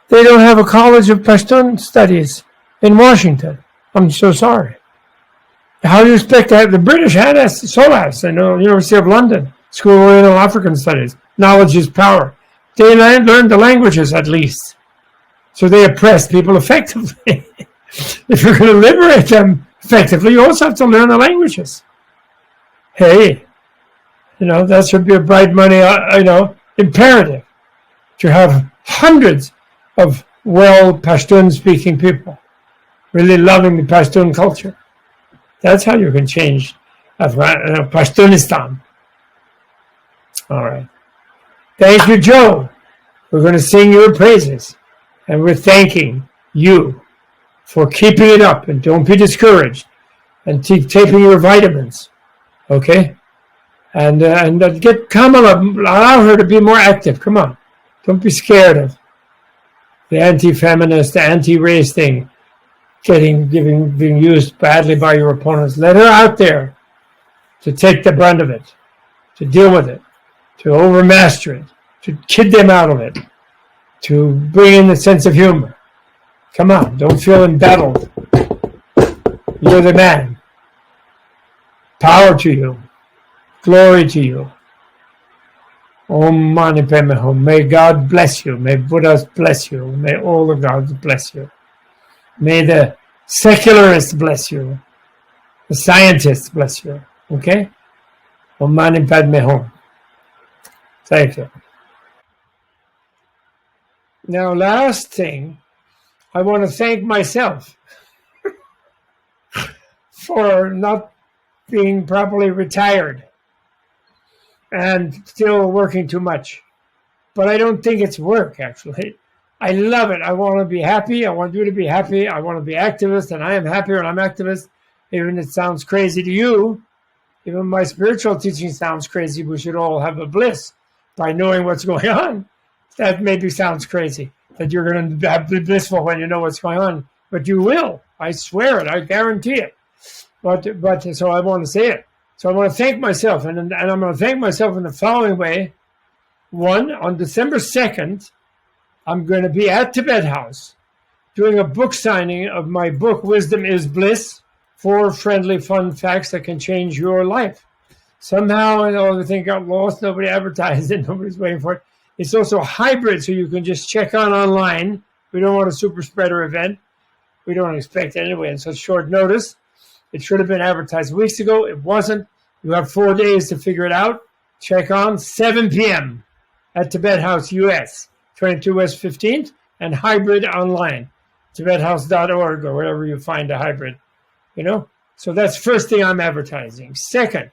They don't have a college of Pashtun studies in Washington. I'm so sorry. How do you expect to have the British had SOAS, University of London, School of Oriental African Studies. Knowledge is power. They learned the languages at least. So they oppressed people effectively. If you're going to liberate them effectively, you also have to learn the languages. Hey, that should be a bright money, imperative to have hundreds of Pashtun-speaking people really loving the Pashtun culture. That's how you can change Pashtunistan. All right. Thank you, Joe. We're going to sing your praises. And we're thanking you for keeping it up. And don't be discouraged. And keep taking your vitamins. Okay? And get Kamala, allow her to be more active. Come on. Don't be scared of the anti-feminist, the anti-race thing being used badly by your opponents. Let her out there to take the brunt of it, to deal with it, to overmaster it, to kid them out of it, to bring in the sense of humor. Come on, don't feel embattled. You're the man. Power to you. Glory to you. Om Mani Padme Hum. May God bless you. May Buddhas bless you. May all the gods bless you. May the secularists bless you. The scientists bless you. Okay? Om Mani Padme Hum. Thank you. Now, last thing, I want to thank myself for not being properly retired and still working too much. But I don't think it's work, actually. I love it. I want to be happy. I want you to be happy. I want to be activist, and I am happy when I'm activist. Even if it sounds crazy to you, even my spiritual teaching sounds crazy. We should all have a bliss by knowing what's going on. That maybe sounds crazy, that you're going to be blissful when you know what's going on. But you will. I swear it. I guarantee it. But so I want to say it. So I want to thank myself, and I'm going to thank myself in the following way. One, on December 2nd, I'm going to be at Tibet House doing a book signing of my book, Wisdom is Bliss, 4 friendly, fun facts that can change your life. Somehow, everything got lost. Nobody advertised it. Nobody's waiting for it. It's also hybrid, so you can just check on online. We don't want a super spreader event. We don't expect it anyway in such short notice. It should have been advertised weeks ago. It wasn't. You have 4 days to figure it out. Check on 7 p.m. at Tibet House US, 22 West 15th, and hybrid online, tibethouse.org or wherever you find a hybrid. So that's first thing I'm advertising. Second,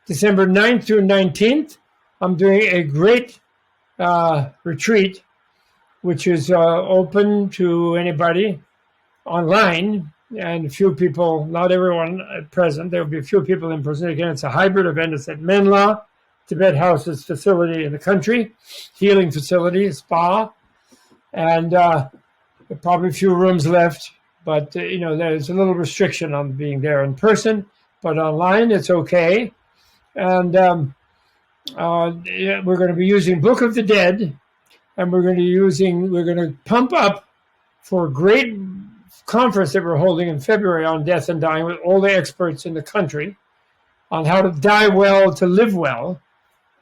December 9th through 19th, I'm doing a great retreat, which is open to anybody online, and a few people, not everyone present. There will be a few people in person. Again, it's a hybrid event. It's at Menla, Tibet House's facility in the country, healing facility, spa, and there are probably a few rooms left. But there's a little restriction on being there in person, but online it's okay. And we're going to be using Book of the Dead, and we're going to pump up for a great conference that we're holding in February on death and dying with all the experts in the country on how to die well to live well,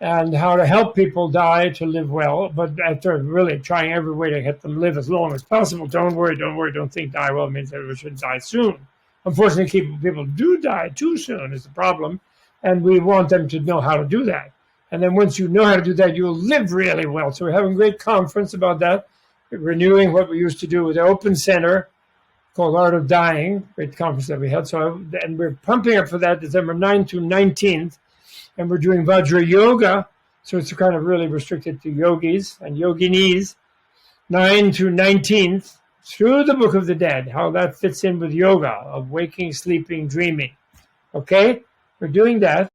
and how to help people die to live well, but after really trying every way to get them live as long as possible. Don't worry, don't think die well means that we should die soon. Unfortunately, people do die too soon is the problem, and we want them to know how to do that. And then once you know how to do that, you'll live really well. So we're having a great conference about that, renewing what we used to do with the Open Center called Art of Dying, great conference that we had. And we're pumping up for that December 9th to 19th. And we're doing Vajra Yoga, so it's kind of really restricted to yogis and yoginis, 9 to 19th, through the Book of the Dead, how that fits in with yoga, of waking, sleeping, dreaming. Okay? We're doing that.